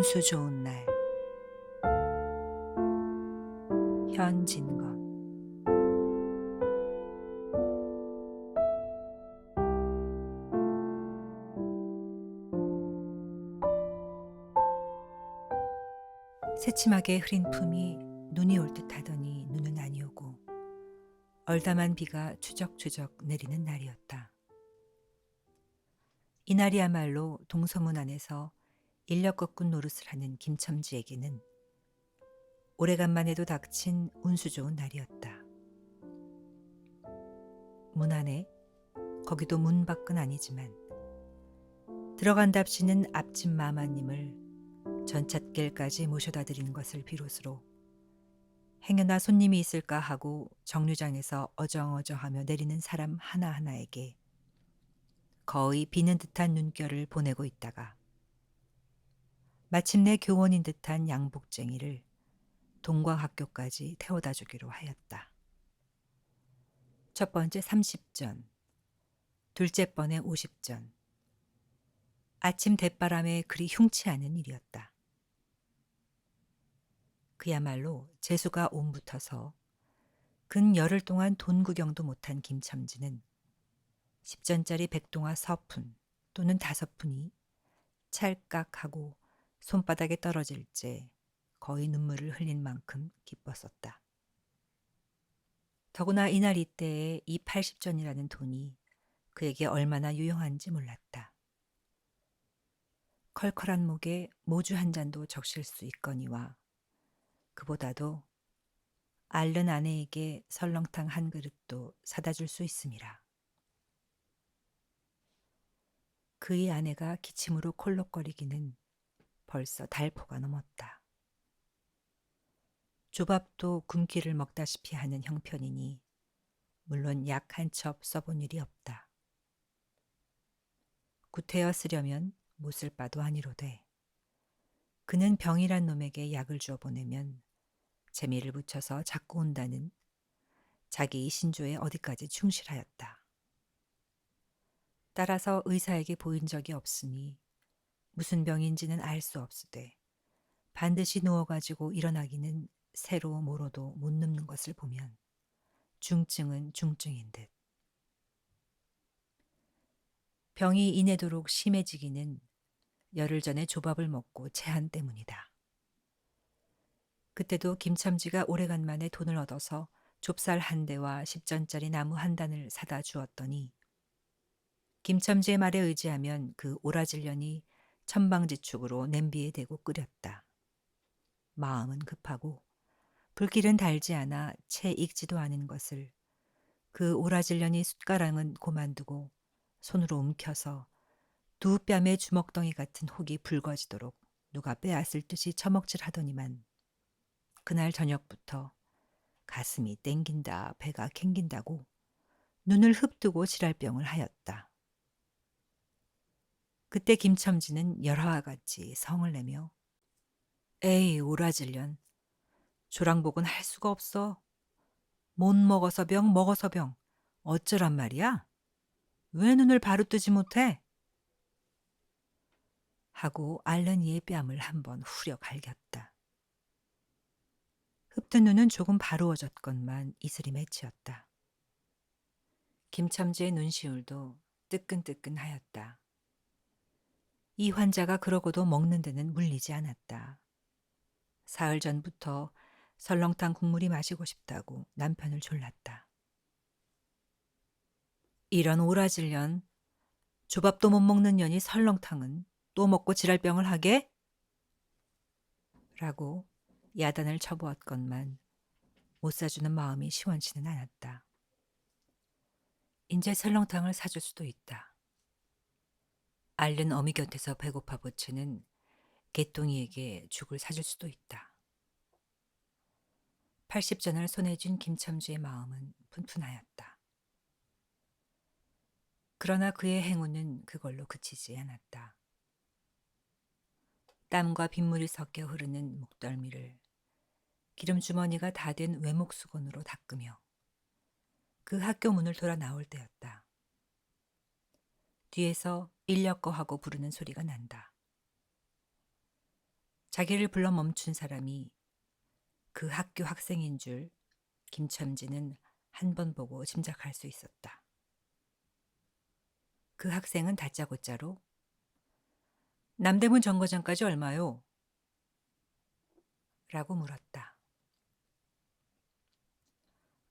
운수 좋은 날. 현진건. 새침하게 흐린 품이 눈이 올 듯 하더니 눈은 아니오고 얼담한 비가 추적추적 내리는 날이었다. 이날이야말로 동서문 안에서 인력 거꾼 노릇을 하는 김첨지에게는 오래간만에도 닥친 운수 좋은 날이었다. 문 안에, 거기도 문 밖은 아니지만 들어간답시는 앞집 마마님을 전찻길까지 모셔다 드린 것을 비롯으로 행여나 손님이 있을까 하고 정류장에서 어정어정하며 내리는 사람 하나하나에게 거의 비는 듯한 눈결을 보내고 있다가 마침내 교원인 듯한 양복쟁이를 동광학교까지 태워다 주기로 하였다. 첫 번째 30전, 둘째 번에 50전. 아침 대바람에 그리 흉치 않은 일이었다. 그야말로 재수가 옴붙어서 근 열흘 동안 돈 구경도 못한 김첨지는 10전짜리 백동화 서푼 또는 5푼이 찰깍하고 손바닥에 떨어질 때 거의 눈물을 흘린 만큼 기뻤었다. 더구나 이날 이때에 이 80전이라는 돈이 그에게 얼마나 유용한지 몰랐다. 컬컬한 목에 모주 한 잔도 적실 수 있거니와 그보다도 앓는 아내에게 설렁탕 한 그릇도 사다 줄 수 있음이라. 그의 아내가 기침으로 콜록거리기는 벌써 달포가 넘었다. 조밥도 굶기를 먹다시피 하는 형편이니 물론 약 한 첩 써본 일이 없다. 구태여 쓰려면 못쓸 바도 아니로되 그는 병이란 놈에게 약을 주어 보내면 재미를 붙여서 자꾸 온다는 자기 신조에 어디까지 충실하였다. 따라서 의사에게 보인 적이 없으니 무슨 병인지는 알 수 없으되 반드시 누워가지고 일어나기는 새로 모로도 못 눕는 것을 보면 중증은 중증인 듯. 병이 이내도록 심해지기는 열흘 전에 조밥을 먹고 체한 때문이다. 그때도 김첨지가 오래간만에 돈을 얻어서 좁쌀 한 대와 10전짜리 나무 한 단을 사다 주었더니 김첨지의 말에 의지하면 그 오라질년이 천방지축으로 냄비에 대고 끓였다. 마음은 급하고 불길은 달지 않아 채 익지도 않은 것을 그 오라질년이 숟가락은 고만두고 손으로 움켜서 두 뺨에 주먹덩이 같은 혹이 붉어지도록 누가 빼앗을 듯이 처먹질 하더니만 그날 저녁부터 가슴이 땡긴다 배가 캥긴다고 눈을 흡뜨고 지랄병을 하였다. 그때 김첨지는 열화와 같이 성을 내며 에이 오라질년 조랑복은 할 수가 없어. 못 먹어서 병 먹어서 병 어쩌란 말이야? 왜 눈을 바로 뜨지 못해? 하고 앓는 이의 뺨을 한번 후려 갈겼다. 흡뜬 눈은 조금 바루어졌건만 이슬이 맺히었다. 김첨지의 눈시울도 뜨끈뜨끈하였다. 이 환자가 그러고도 먹는 데는 물리지 않았다. 사흘 전부터 설렁탕 국물이 마시고 싶다고 남편을 졸랐다. 이런 오라질년, 조밥도 못 먹는 년이 설렁탕은 또 먹고 지랄병을 하게? 라고 야단을 쳐보았건만 못 사주는 마음이 시원치는 않았다. 인제 설렁탕을 사줄 수도 있다. 앓는 어미 곁에서 배고파 보채는 개똥이에게 죽을 사줄 수도 있다. 80전을 손에 쥔 김첨지의 마음은 푼푼하였다. 그러나 그의 행운은 그걸로 그치지 않았다. 땀과 빗물이 섞여 흐르는 목덜미를 기름주머니가 다 된 외목수건으로 닦으며 그 학교 문을 돌아 나올 때였다. 뒤에서 인력거 하고 부르는 소리가 난다. 자기를 불러 멈춘 사람이 그 학교 학생인 줄 김첨지는 한 번 보고 짐작할 수 있었다. 그 학생은 다짜고짜로 남대문 정거장까지 얼마요? 라고 물었다.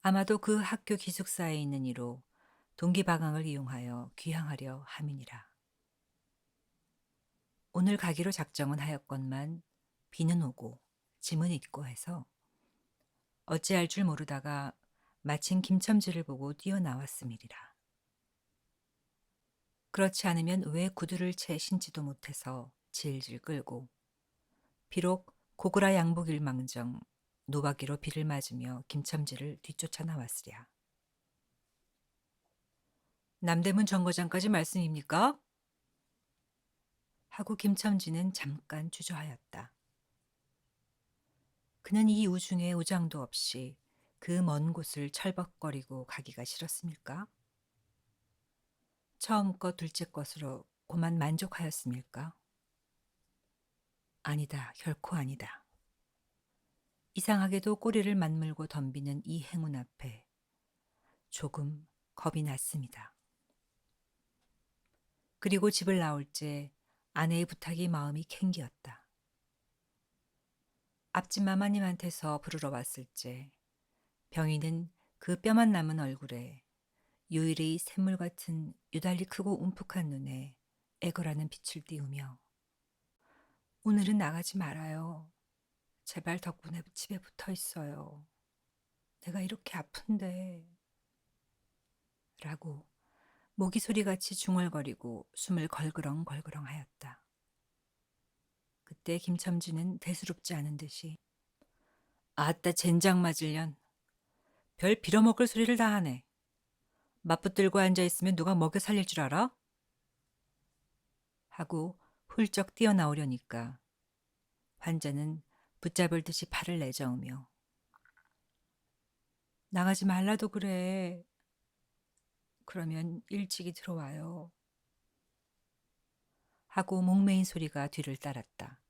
아마도 그 학교 기숙사에 있는 이로 동기방학을 이용하여 귀향하려 함이니라. 오늘 가기로 작정은 하였건만 비는 오고 짐은 있고 해서 어찌할 줄 모르다가 마침 김첨지를 보고 뛰어나왔음이리라. 그렇지 않으면 왜 구두를 채 신지도 못해서 질질 끌고 비록 고구라 양복일망정 노박이로 비를 맞으며 김첨지를 뒤쫓아 나왔으랴. 남대문 정거장까지 말씀입니까? 하고 김첨지는 잠깐 주저하였다. 그는 이 우중에 우장도 없이 그 먼 곳을 철벅거리고 가기가 싫었습니까? 처음 것 둘째 것으로 고만 만족하였습니까? 아니다, 결코 아니다. 이상하게도 꼬리를 맞물고 덤비는 이 행운 앞에 조금 겁이 났습니다. 그리고 집을 나올 때 아내의 부탁이 마음이 캥기었다. 앞집 마마님한테서 부르러 왔을 때 병인은 그 뼈만 남은 얼굴에 유일의 샘물 같은 유달리 크고 움푹한 눈에 애걸하는 빛을 띄우며 오늘은 나가지 말아요. 제발 덕분에 집에 붙어 있어요. 내가 이렇게 아픈데. 라고 모기 소리같이 중얼거리고 숨을 걸그렁걸그렁 하였다. 그때 김첨지는 대수롭지 않은 듯이 아따 젠장 맞을년. 별 빌어먹을 소리를 다 하네. 맞붙들고 앉아있으면 누가 먹여 살릴 줄 알아? 하고 훌쩍 뛰어나오려니까 환자는 붙잡을 듯이 팔을 내저으며 나가지 말라도 그래. 그러면 일찍이 들어와요. 하고 목매인 소리가 뒤를 따랐다.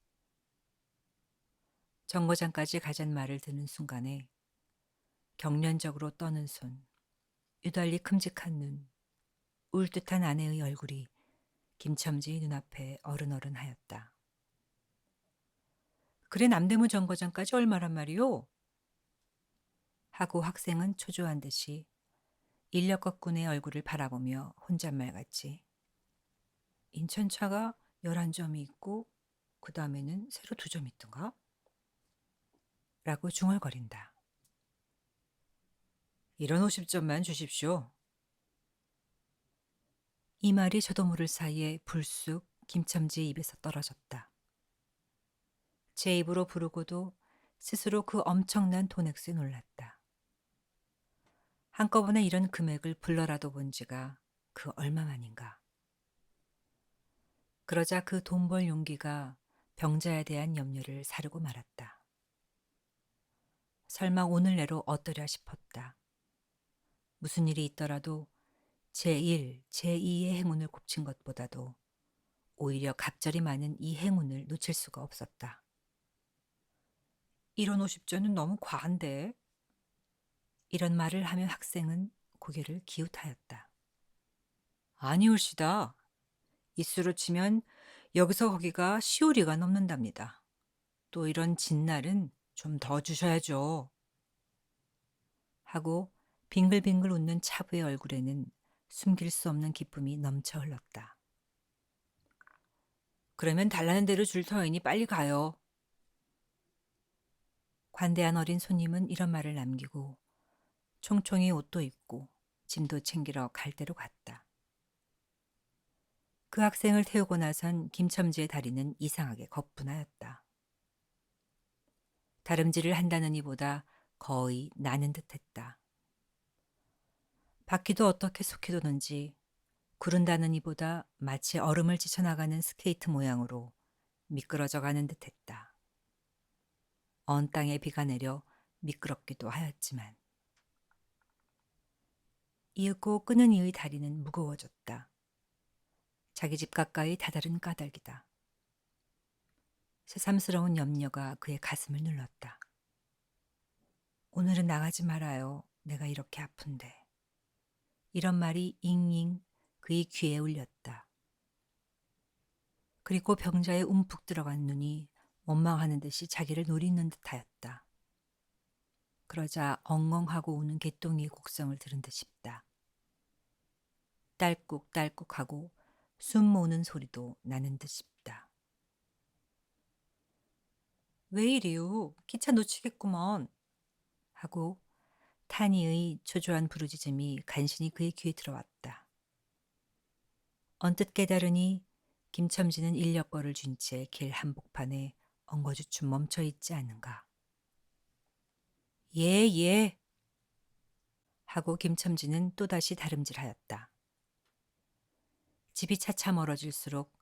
정거장까지 가잔 말을 듣는 순간에 경련적으로 떠는 손, 유달리 큼직한 눈, 울 듯한 아내의 얼굴이 김첨지의 눈앞에 어른어른하였다. 그래 남대문 정거장까지 얼마란 말이오? 하고 학생은 초조한 듯이 인력거꾼의 얼굴을 바라보며 혼잣말같이 인천차가 11점이 있고 그 다음에는 새로 2점 있던가? 라고 중얼거린다. 이런 50점만 주십시오. 이 말이 저도 모를 사이에 불쑥 김첨지의 입에서 떨어졌다. 제 입으로 부르고도 스스로 그 엄청난 돈액수에 놀랐다. 한꺼번에 이런 금액을 불러라도 본 지가 그 얼마만인가. 그러자 그 돈 벌 용기가 병자에 대한 염려를 사르고 말았다. 설마 오늘 내로 어떠랴 싶었다. 무슨 일이 있더라도 제1, 제2의 행운을 곱친 것보다도 오히려 갑절이 많은 이 행운을 놓칠 수가 없었다. 이런 50전은 너무 과한데? 이런 말을 하면 학생은 고개를 기웃하였다. 아니올시다. 이수로 치면 여기서 거기가 시오리가 넘는답니다. 또 이런 진날은 좀 더 주셔야죠. 하고 빙글빙글 웃는 차부의 얼굴에는 숨길 수 없는 기쁨이 넘쳐 흘렀다. 그러면 달라는 대로 줄 터이니 빨리 가요. 관대한 어린 손님은 이런 말을 남기고 총총히 옷도 입고 짐도 챙기러 갈 대로 갔다. 그 학생을 태우고 나선 김첨지의 다리는 이상하게 거뿐하였다. 다름질을 한다는 이보다 거의 나는 듯했다. 바퀴도 어떻게 속해 도는지 구른다는 이보다 마치 얼음을 지쳐나가는 스케이트 모양으로 미끄러져 가는 듯했다. 언 땅에 비가 내려 미끄럽기도 하였지만 이윽고 끄는 이의 다리는 무거워졌다. 자기 집 가까이 다다른 까닭이다. 새삼스러운 염려가 그의 가슴을 눌렀다. 오늘은 나가지 말아요. 내가 이렇게 아픈데. 이런 말이 잉잉 그의 귀에 울렸다. 그리고 병자의 움푹 들어간 눈이 원망하는 듯이 자기를 노리는 듯하였다. 그러자 엉엉하고 우는 개똥이의 곡성을 들은 듯 싶다. 딸꾹딸꾹하고 숨 모으는 소리도 나는 듯 싶다. 왜 이래요? 기차 놓치겠구먼. 하고 타니의 초조한 부르짖음이 간신히 그의 귀에 들어왔다. 언뜻 깨달으니 김첨지는 인력거를 쥔 채 길 한복판에 엉거주춤 멈춰 있지 않은가. 예, 예. 하고 김첨지는 또다시 다름질하였다. 집이 차차 멀어질수록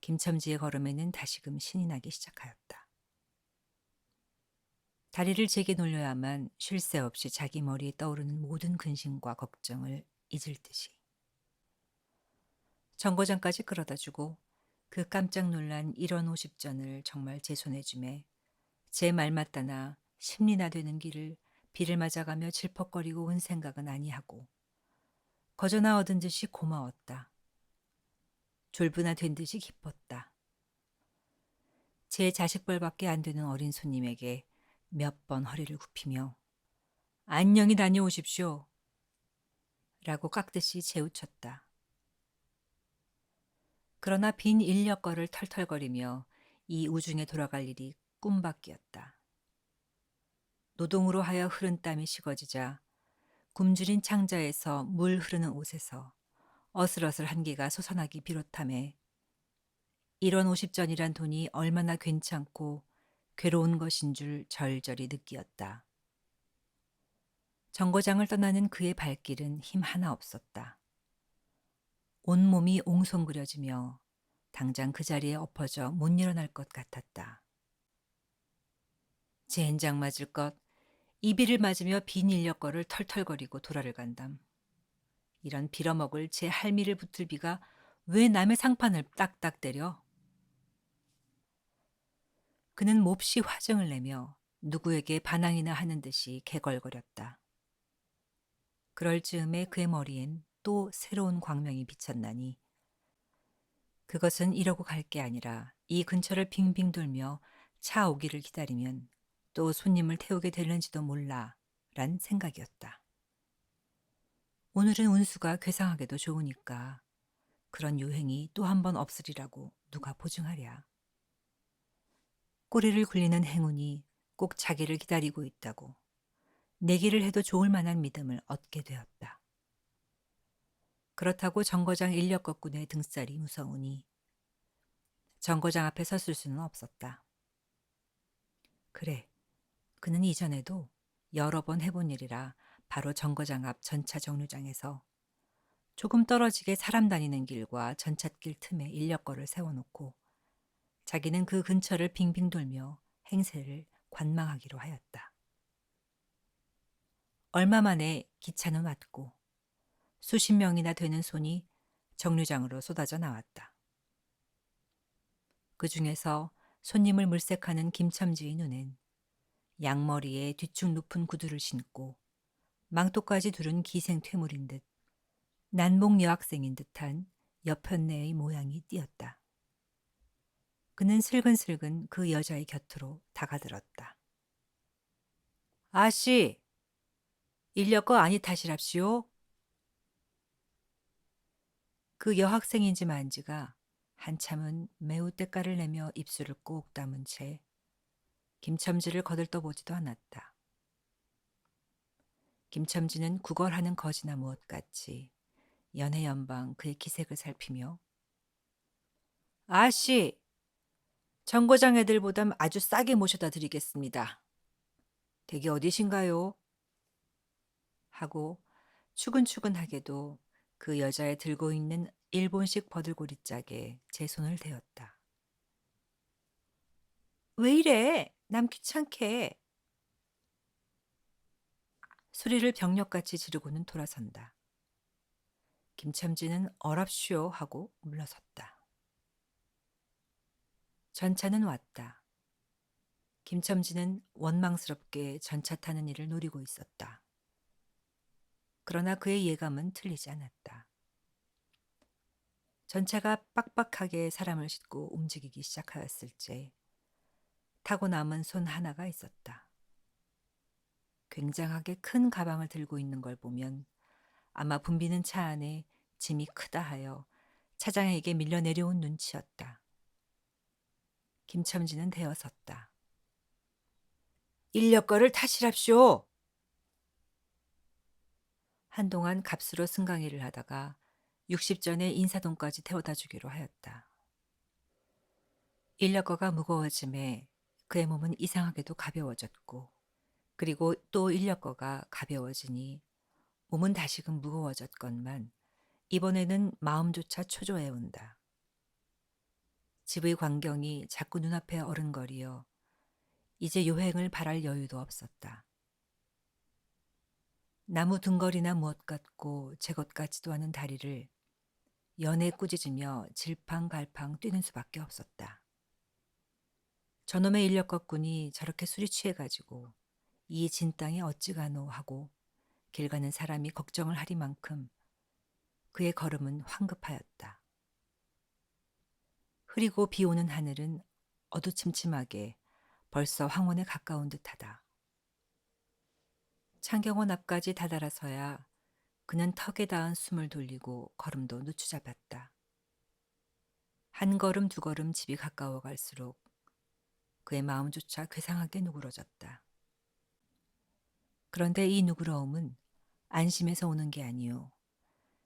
김첨지의 걸음에는 다시금 신이 나기 시작하였다. 다리를 제게 놀려야만 쉴 새 없이 자기 머리에 떠오르는 모든 근심과 걱정을 잊을 듯이. 정거장까지 끌어다 주고 그 깜짝 놀란 1원 50전을 정말 제 손에 주매 제 말 맞다나 심리나 되는 길을 비를 맞아가며 질퍽거리고 온 생각은 아니하고 거저나 얻은 듯이 고마웠다. 졸부나 된 듯이 기뻤다. 제 자식벌밖에 안 되는 어린 손님에게 몇 번 허리를 굽히며 안녕히 다녀오십시오 라고 깍듯이 재우쳤다. 그러나 빈 인력거를 털털거리며 이 우중에 돌아갈 일이 꿈밖이었다. 노동으로 하여 흐른 땀이 식어지자 굶주린 창자에서 물 흐르는 옷에서 어슬어슬 한기가 솟아나기 비롯하며 1원 50전이란 돈이 얼마나 괜찮고 괴로운 것인 줄 절절히 느끼었다. 정거장을 떠나는 그의 발길은 힘 하나 없었다. 온몸이 옹송그려지며 당장 그 자리에 엎어져 못 일어날 것 같았다. 젠장 맞을 것, 이비를 맞으며 빈 인력거를 털털거리고 돌아를 간담. 이런 빌어먹을 제 할미를 붙을 비가 왜 남의 상판을 딱딱 때려? 그는 몹시 화증을 내며 누구에게 반항이나 하는 듯이 개걸거렸다. 그럴 즈음에 그의 머리엔 또 새로운 광명이 비쳤나니 그것은 이러고 갈 게 아니라 이 근처를 빙빙 돌며 차 오기를 기다리면 또 손님을 태우게 되는지도 몰라 란 생각이었다. 오늘은 운수가 괴상하게도 좋으니까 그런 유행이 또 한 번 없으리라고 누가 보증하랴. 꼬리를 굴리는 행운이 꼭 자기를 기다리고 있다고 내기를 해도 좋을 만한 믿음을 얻게 되었다. 그렇다고 정거장 인력거꾼의 등살이 무서우니 정거장 앞에 섰을 수는 없었다. 그래, 그는 이전에도 여러 번 해본 일이라 바로 정거장 앞 전차 정류장에서 조금 떨어지게 사람 다니는 길과 전찻길 틈에 인력거를 세워놓고 자기는 그 근처를 빙빙 돌며 행세를 관망하기로 하였다. 얼마 만에 기차는 왔고 수십 명이나 되는 손이 정류장으로 쏟아져 나왔다. 그 중에서 손님을 물색하는 김첨지의 눈엔 양머리에 뒤축 높은 구두를 신고 망토까지 두른 기생퇴물인 듯 난봉 여학생인 듯한 여편네의 모양이 띄었다. 그는 슬근슬근 그 여자의 곁으로 다가들었다. 아씨, 인력거 아니 타시랍시오. 그 여학생인지 만지가 한참은 매우 때깔을 내며 입술을 꾹 다문 채 김첨지를 거들떠보지도 않았다. 김첨지는 구걸하는 거지나 무엇 같이 연해연방 그의 기색을 살피며 아씨, 정거장 애들보담 아주 싸게 모셔다 드리겠습니다. 댁이 어디신가요? 하고 추근추근하게도 그 여자의 들고 있는 일본식 버들고리 짝에 제 손을 대었다. 왜 이래? 남 귀찮게. 소리를 병력같이 지르고는 돌아선다. 김첨지는 어랍쇼 하고 물러섰다. 전차는 왔다. 김첨지는 원망스럽게 전차 타는 일을 노리고 있었다. 그러나 그의 예감은 틀리지 않았다. 전차가 빡빡하게 사람을 싣고 움직이기 시작하였을 때 타고 남은 손 하나가 있었다. 굉장하게 큰 가방을 들고 있는 걸 보면 아마 붐비는 차 안에 짐이 크다 하여 차장에게 밀려 내려온 눈치였다. 김첨지는 대어섰다. 인력거를 타시랍쇼. 한동안 값으로 승강이를 하다가 60전에 인사동까지 태워다 주기로 하였다. 인력거가 무거워짐에 그의 몸은 이상하게도 가벼워졌고 그리고 또 인력거가 가벼워지니 몸은 다시금 무거워졌건만 이번에는 마음조차 초조해 온다. 집의 광경이 자꾸 눈앞에 어른거리어 이제 여행을 바랄 여유도 없었다. 나무 등걸이나 무엇 같고 제 것 같지도 않은 다리를 연에 꾸짖으며 질팡갈팡 뛰는 수밖에 없었다. 저놈의 인력거꾼이 저렇게 술이 취해가지고 이 진땅이 어찌가노 하고 길 가는 사람이 걱정을 하리만큼 그의 걸음은 황급하였다. 흐리고 비 오는 하늘은 어두침침하게 벌써 황혼에 가까운 듯하다. 창경원 앞까지 다다라서야 그는 턱에 닿은 숨을 돌리고 걸음도 늦추잡았다. 한 걸음 두 걸음 집이 가까워 갈수록 그의 마음조차 괴상하게 누그러졌다. 그런데 이 누그러움은 안심해서 오는 게 아니오.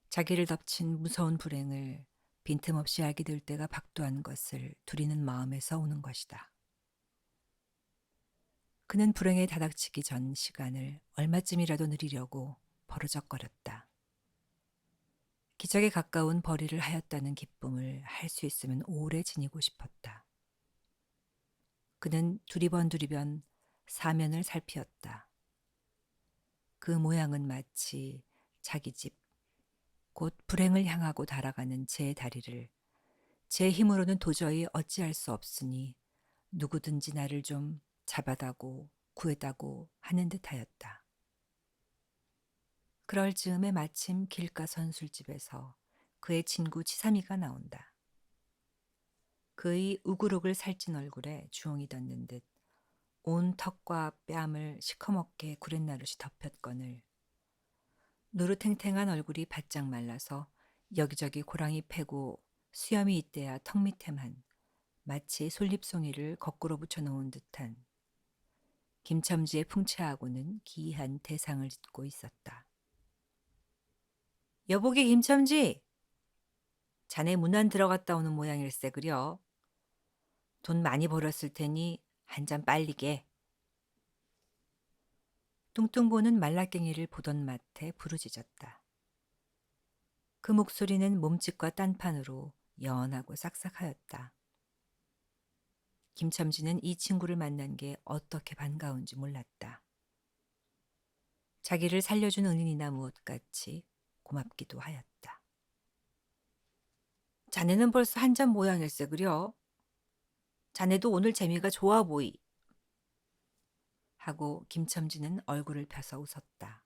자기를 덮친 무서운 불행을 빈틈없이 알게 될 때가 박도한 것을 두리는 마음에서 오는 것이다. 그는 불행에 다닥치기 전 시간을 얼마쯤이라도 누리려고 버르적거렸다. 기적에 가까운 벌이를 하였다는 기쁨을 할 수 있으면 오래 지니고 싶었다. 그는 두리번 사면을 살피었다. 그 모양은 마치 자기 집, 곧 불행을 향하고 달아가는 제 다리를 제 힘으로는 도저히 어찌할 수 없으니 누구든지 나를 좀 잡아다고 구해다고 하는 듯하였다. 그럴 즈음에 마침 길가 선술집에서 그의 친구 치삼이가 나온다. 그의 우그룩을 살찐 얼굴에 주홍이 돋는 듯 온 턱과 뺨을 시커멓게 구렛나룻이 덮였거늘 노루탱탱한 얼굴이 바짝 말라서 여기저기 고랑이 패고 수염이 있대야 턱 밑에만 마치 솔잎송이를 거꾸로 붙여놓은 듯한 김첨지의 풍채하고는 기이한 대상을 잇고 있었다. 여보게 김첨지! 자네 문안 들어갔다 오는 모양일세 그려. 돈 많이 벌었을 테니 한 잔 빨리게. 뚱뚱보는 말라깽이를 보던 맛에 부르짖었다. 그 목소리는 몸짓과 딴판으로 연하고 싹싹하였다. 김첨지는 이 친구를 만난 게 어떻게 반가운지 몰랐다. 자기를 살려준 은인이나 무엇같이 고맙기도 하였다. 자네는 벌써 한 잔 모양일세 그려. 자네도 오늘 재미가 좋아 보이. 하고 김첨지는 얼굴을 펴서 웃었다.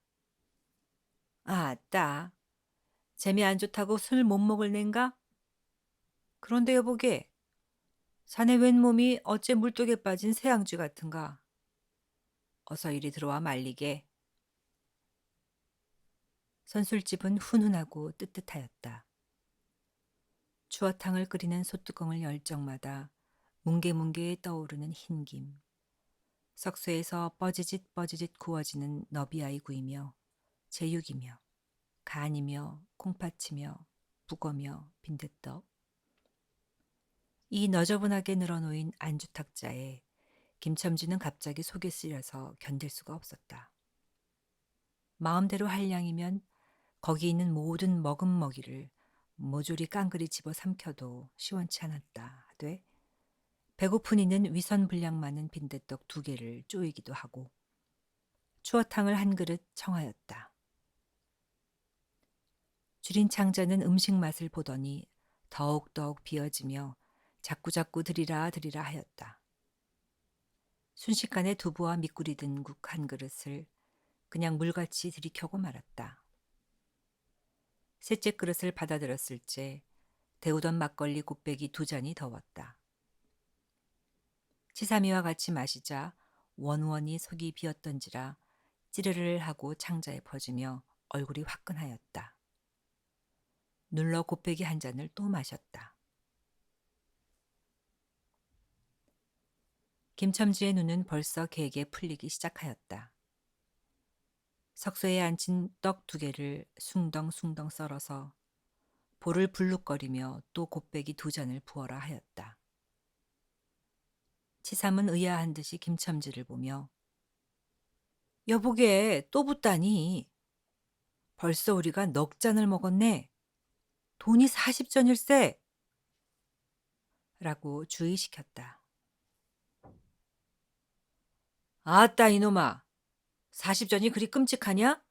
아따, 재미 안 좋다고 술 못 먹을 낸가? 그런데 여보게, 자네 웬몸이 어째 물독에 빠진 새앙쥐 같은가? 어서 이리 들어와 말리게. 선술집은 훈훈하고 뜨뜻하였다. 추어탕을 끓이는 솥뚜껑을 열 적마다 뭉게뭉게 떠오르는 흰김, 석쇠에서 뻐지짓 구워지는 너비아이 구이며 제육이며 간이며 콩팥이며 북어며 빈대떡, 이 너저분하게 늘어놓인 안주탁자에 김첨지는 갑자기 속이 쓰려서 견딜 수가 없었다. 마음대로 할 양이면 거기 있는 모든 먹음먹이를 모조리 깡그리 집어 삼켜도 시원치 않았다 하되 배고픈 이는 위선불량 많은 빈대떡 2개를 쪼이기도 하고 추어탕을 한 그릇 청하였다. 줄인 창자는 음식 맛을 보더니 더욱더욱 비어지며 자꾸자꾸 드리라 하였다. 순식간에 두부와 미꾸리 든 국 한 그릇을 그냥 물같이 들이켜고 말았다. 셋째 그릇을 받아들었을 때 데우던 막걸리 곱빼기 2잔이 더웠다. 치사미와 같이 마시자 원원이 속이 비었던지라 찌르르 하고 창자에 퍼지며 얼굴이 화끈하였다. 눌러 곱빼기 한 잔을 또 마셨다. 김첨지의 눈은 벌써 개게 풀리기 시작하였다. 석쇠에 앉힌 떡 2개를 숭덩숭덩 썰어서 볼을 불룩거리며 또 곱빼기 2잔을 부어라 하였다. 치삼은 의아한 듯이 김첨지를 보며 여보게 또 붓다니. 벌써 우리가 넉 잔을 먹었네. 돈이 40전일세. 라고 주의시켰다. 아따 이놈아. 40전이 그리 끔찍하냐?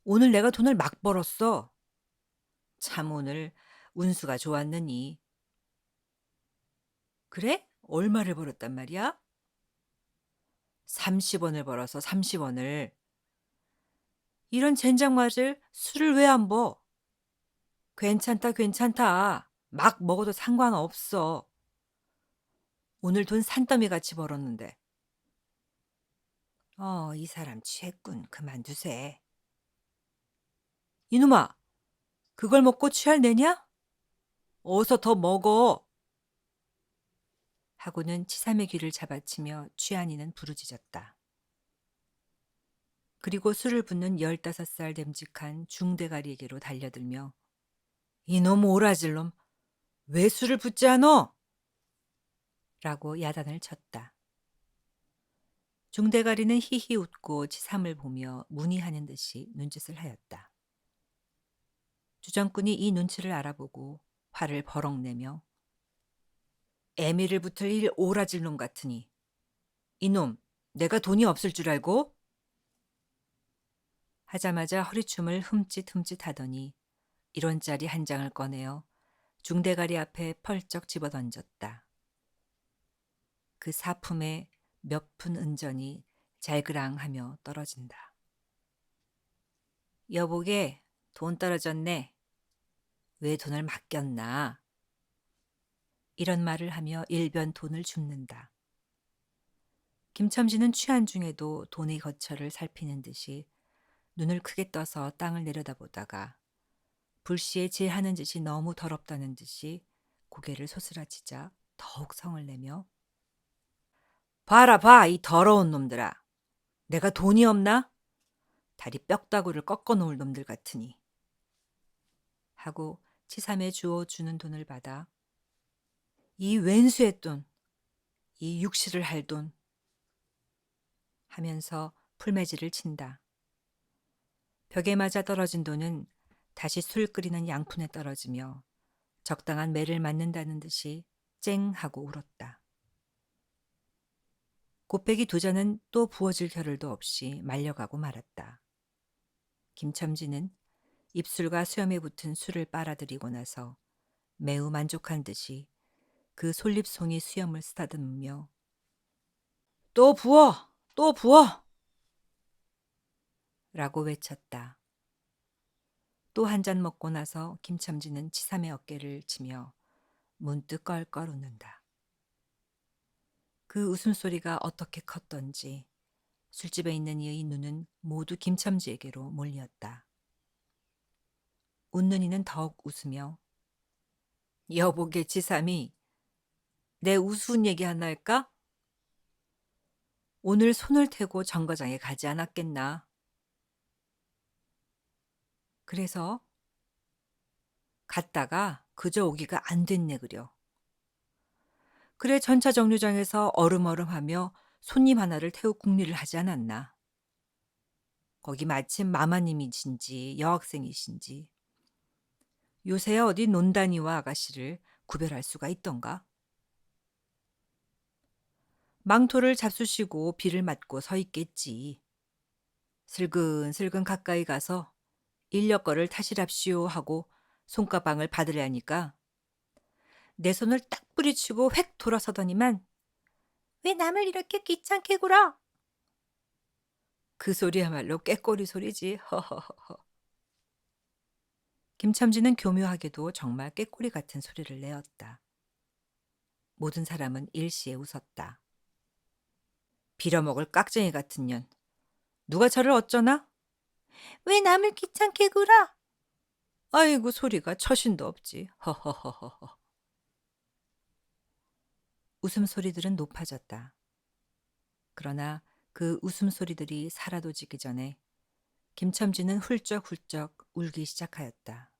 오늘 내가 돈을 막 벌었어. 참 오늘 운수가 좋았느니. 그래? 얼마를 벌었단 말이야? 30원을 벌어서 30원을. 이런 젠장 맞을 술을 왜 안 버? 괜찮다 괜찮다. 막 먹어도 상관없어. 오늘 돈 산더미 같이 벌었는데. 이 사람 취했군. 그만두세. 이놈아, 그걸 먹고 취할 내냐? 어서 더 먹어. 하고는 치삼의 귀를 잡아치며 취한이는 부르짖었다. 그리고 술을 붓는 15살 됨직한 중대가리에게로 달려들며 이놈 오라질 놈, 왜 술을 붓지 않어? 라고 야단을 쳤다. 중대가리는 히히 웃고 치삼을 보며 문의하는 듯이 눈짓을 하였다. 주정꾼이 이 눈치를 알아보고 화를 버럭 내며 애미를 붙을 일 오라질 놈 같으니 이놈 내가 돈이 없을 줄 알고? 하자마자 허리춤을 흠칫흠칫 하더니 1원짜리 한 장을 꺼내어 중대가리 앞에 펄쩍 집어던졌다. 그 사품에 몇 푼 은전이 잘그랑하며 떨어진다. 여보게 돈 떨어졌네. 왜 돈을 맡겼나? 이런 말을 하며 일변 돈을 줍는다. 김첨지는 취한 중에도 돈의 거처를 살피는 듯이 눈을 크게 떠서 땅을 내려다보다가 불시에 제 하는 짓이 너무 더럽다는 듯이 고개를 소스라치자 더욱 성을 내며 봐라 봐 이 더러운 놈들아. 내가 돈이 없나? 다리 뼈다구를 꺾어 놓을 놈들 같으니. 하고 치삼에 주어주는 돈을 받아 이 왼수의 돈, 이 육실을 할 돈 하면서 풀매질을 친다. 벽에 맞아 떨어진 돈은 다시 술 끓이는 양푼에 떨어지며 적당한 매를 맞는다는 듯이 쨍 하고 울었다. 곱빼기 2잔은 또 부어질 겨를도 없이 말려가고 말았다. 김첨지는 입술과 수염에 붙은 술을 빨아들이고 나서 매우 만족한 듯이 그 솔잎송이 수염을 쓰다듬으며 또 부어! 또 부어! 라고 외쳤다. 또 한 잔 먹고 나서 김첨지는 치삼의 어깨를 치며 문득 껄껄 웃는다. 그 웃음소리가 어떻게 컸던지 술집에 있는 이의 눈은 모두 김첨지에게로 몰렸다. 웃는 이는 더욱 웃으며 여보게 치삼이 내 우스운 얘기 하나 할까? 오늘 손을 태고 정거장에 가지 않았겠나? 그래서 갔다가 그저 오기가 안 됐네 그려. 그래 전차 정류장에서 얼음얼음하며 손님 하나를 태우 국리를 하지 않았나. 거기 마침 마마님이신지 여학생이신지 요새야 어디 논다니와 아가씨를 구별할 수가 있던가. 망토를 잡수시고 비를 맞고 서 있겠지. 슬근슬근 가까이 가서 인력 거를 타시랍시오 하고 손가방을 받으려니까 내 손을 딱 뿌리치고 획 돌아서더니만 왜 남을 이렇게 귀찮게 굴어? 그 소리야말로 꾀꼬리 소리지. 허허허허. 김첨지는 교묘하게도 정말 꾀꼬리 같은 소리를 내었다. 모든 사람은 일시에 웃었다. 빌어먹을 깍쟁이 같은 년. 누가 저를 어쩌나? 왜 남을 귀찮게 굴어? 아이고 소리가 처신도 없지. 허허허허허. 웃음소리들은 높아졌다. 그러나 그 웃음소리들이 사라져지기 전에 김첨지는 훌쩍훌쩍 울기 시작하였다.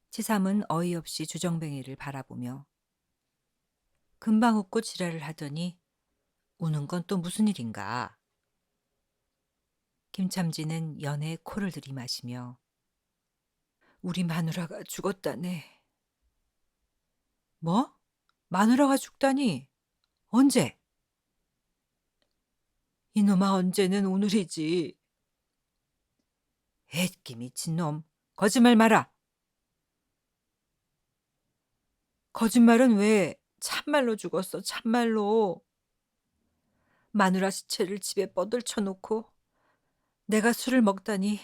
치삼은 어이없이 주정뱅이를 바라보며 금방 웃고 지랄을 하더니 우는 건 또 무슨 일인가? 김첨지는 연해 코를 들이마시며 우리 마누라가 죽었다네. 뭐? 마누라가 죽다니? 언제? 이놈아 언제는 오늘이지. 애끼 미친놈. 거짓말 마라. 거짓말은 왜 참말로 죽었어 참말로. 마누라 시체를 집에 뻗을쳐 놓고 내가 술을 먹다니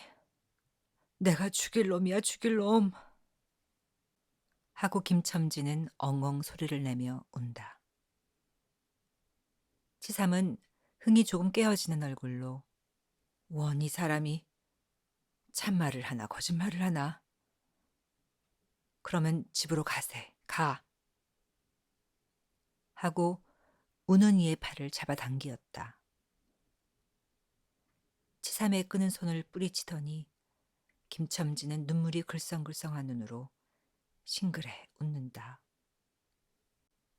내가 죽일 놈이야 죽일 놈. 하고 김첨지는 엉엉 소리를 내며 운다. 치삼은 흥이 조금 깨어지는 얼굴로 원 이 사람이 참말을 하나 거짓말을 하나. 그러면 집으로 가세. 가. 하고 우는 이의 팔을 잡아당기었다. 치삼의 끄는 손을 뿌리치더니 김첨지는 눈물이 글썽글썽한 눈으로 싱그레 웃는다.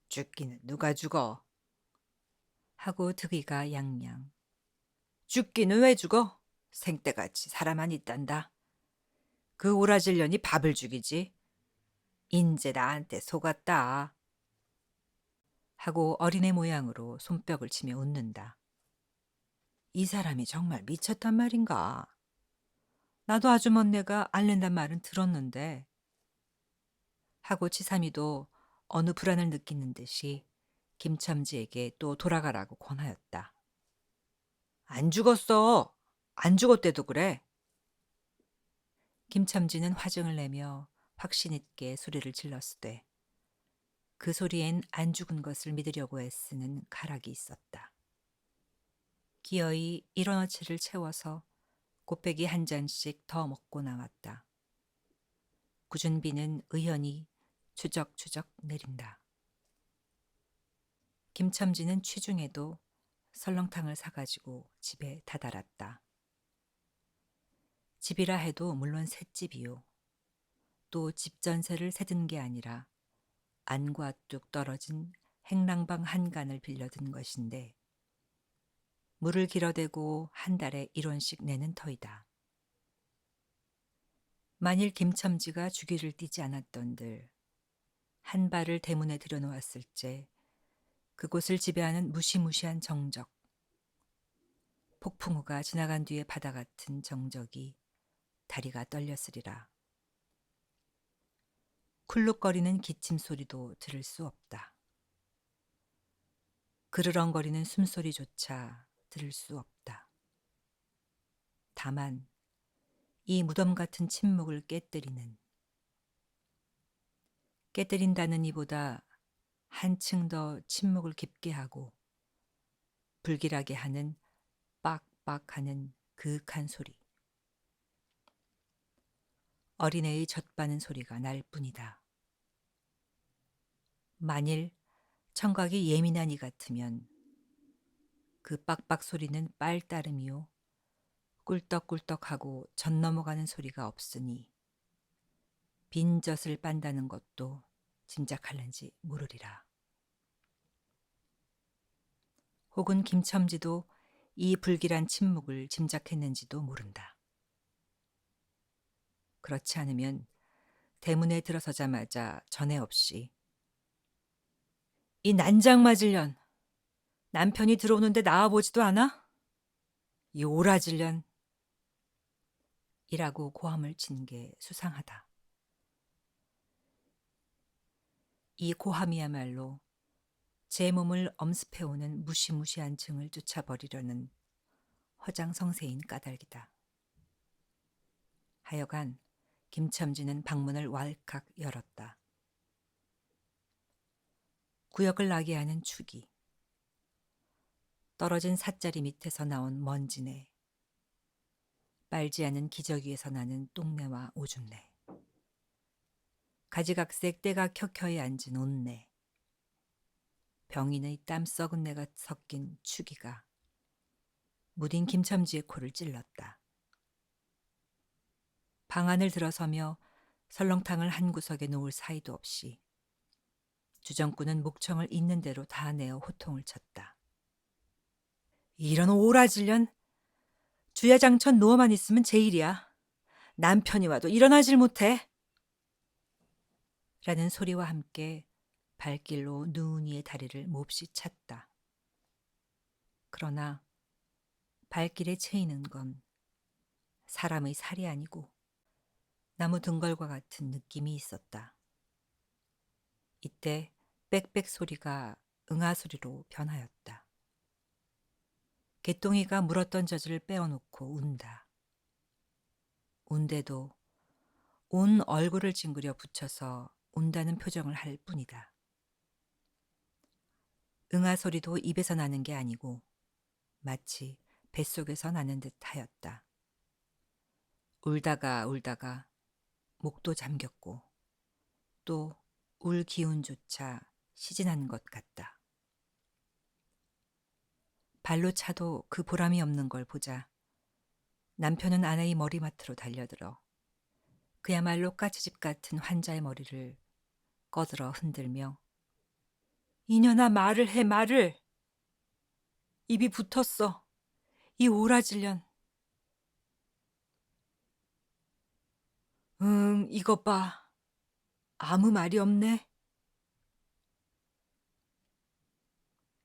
죽기는 누가 죽어? 하고 득이가 양양. 죽기는 왜 죽어? 생때같이 사람만 있단다. 그 오라질년이 밥을 죽이지. 인제 나한테 속았다. 하고 어린애 모양으로 손뼉을 치며 웃는다. 이 사람이 정말 미쳤단 말인가? 나도 아주머니가 앓는단 말은 들었는데. 하고 치삼이도 어느 불안을 느끼는 듯이 김첨지에게 또 돌아가라고 권하였다. 안 죽었어. 안 죽었대도 그래. 김첨지는 화증을 내며 확신 있게 소리를 질렀으되 그 소리엔 안 죽은 것을 믿으려고 애쓰는 가락이 있었다. 기어이 일원어치를 채워서 곱빼기 한 잔씩 더 먹고 나왔다. 굳은 비는 의연히 추적추적 내린다. 김첨지는 취중에도 설렁탕을 사가지고 집에 다다랐다. 집이라 해도 물론 셋집이요. 또 집 전세를 세든 게 아니라 안과 뚝 떨어진 행랑방 한 간을 빌려든 것인데 물을 길어대고 한 달에 1원씩 내는 터이다. 만일 김첨지가 주기를 띠지 않았던들 한 발을 대문에 들여놓았을 때 그곳을 지배하는 무시무시한 정적, 폭풍우가 지나간 뒤의 바다 같은 정적이 다리가 떨렸으리라. 쿨룩거리는 기침 소리도 들을 수 없다. 그르렁거리는 숨소리조차 들을 수 없다. 다만 이 무덤 같은 침묵을 깨뜨린다는 이보다 한층 더 침묵을 깊게 하고 불길하게 하는 빡빡하는 그윽한 소리. 어린애의 젖바는 소리가 날 뿐이다. 만일 청각이 예민한 이 같으면 그 빡빡 소리는 빨 따름이요. 꿀떡꿀떡하고 젖 넘어가는 소리가 없으니 빈 젖을 빤다는 것도 짐작할는지 모르리라. 혹은 김첨지도 이 불길한 침묵을 짐작했는지도 모른다. 그렇지 않으면 대문에 들어서자마자 전에 없이 이 난장 맞을 년 남편이 들어오는데 나와보지도 않아? 이 오라질 년 이라고 고함을 친 게 수상하다. 이 고함이야말로 제 몸을 엄습해오는 무시무시한 증을 쫓아버리려는 허장성세인 까닭이다. 하여간 김첨지는 방문을 왈칵 열었다. 구역을 나게 하는 축이, 떨어진 삿자리 밑에서 나온 먼지네, 빨지 않은 기저귀에서 나는 똥내와 오줌내, 가지각색 때가 켜켜이 앉은 옷내, 병인의 땀 썩은 내가 섞인 축이가 무딘 김첨지의 코를 찔렀다. 방 안을 들어서며 설렁탕을 한 구석에 놓을 사이도 없이 주정꾼은 목청을 있는 대로 다 내어 호통을 쳤다. 이런 오라질년! 주야장천 누워만 있으면 제일이야. 남편이 와도 일어나질 못해. 라는 소리와 함께 발길로 누운이의 다리를 몹시 찼다. 그러나 발길에 채이는 건 사람의 살이 아니고 나무 등걸과 같은 느낌이 있었다. 이때 빽빽 소리가 응아 소리로 변하였다. 개똥이가 물었던 젖을 빼어놓고 운다. 운대도 온 얼굴을 찡그려 붙여서 운다는 표정을 할 뿐이다. 응아 소리도 입에서 나는 게 아니고 마치 뱃속에서 나는 듯 하였다. 울다가 울다가 목도 잠겼고 또 울 기운조차 시진한 것 같다. 발로 차도 그 보람이 없는 걸 보자 남편은 아내의 머리맡으로 달려들어 그야말로 까치집 같은 환자의 머리를 꺼들어 흔들며 이년아 말을 해 말을. 입이 붙었어. 이 오라질년. 응, 이것 봐. 아무 말이 없네.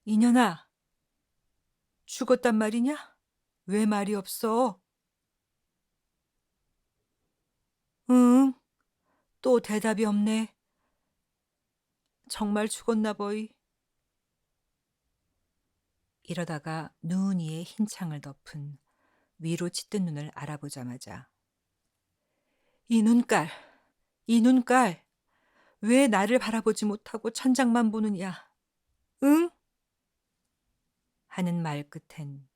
이년아, 죽었단 말이냐? 왜 말이 없어? 응, 또 대답이 없네. 정말 죽었나 보이. 이러다가 누운이의 흰 창을 덮은 위로 짙은 눈을 알아보자마자 이 눈깔, 이 눈깔, 왜 나를 바라보지 못하고 천장만 보느냐? 응? 하는 말 끝엔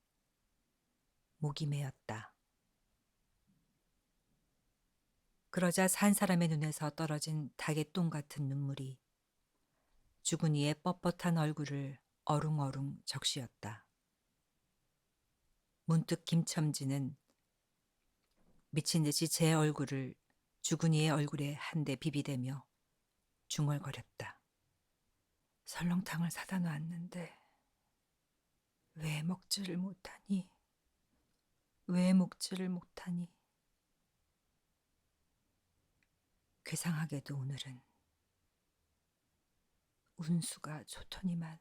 목이 메었다. 그러자 산 사람의 눈에서 떨어진 닭의 똥 같은 눈물이 죽은 이의 뻣뻣한 얼굴을 어룽어룽 적시었다. 문득 김첨지는 미친 듯이 제 얼굴을 죽은 이의 얼굴에 한 대 비비대며 중얼거렸다. 설렁탕을 사다 놨는데 왜 먹지를 못하니? 왜 먹지를 못하니? 괴상하게도 오늘은 운수가 좋더니만.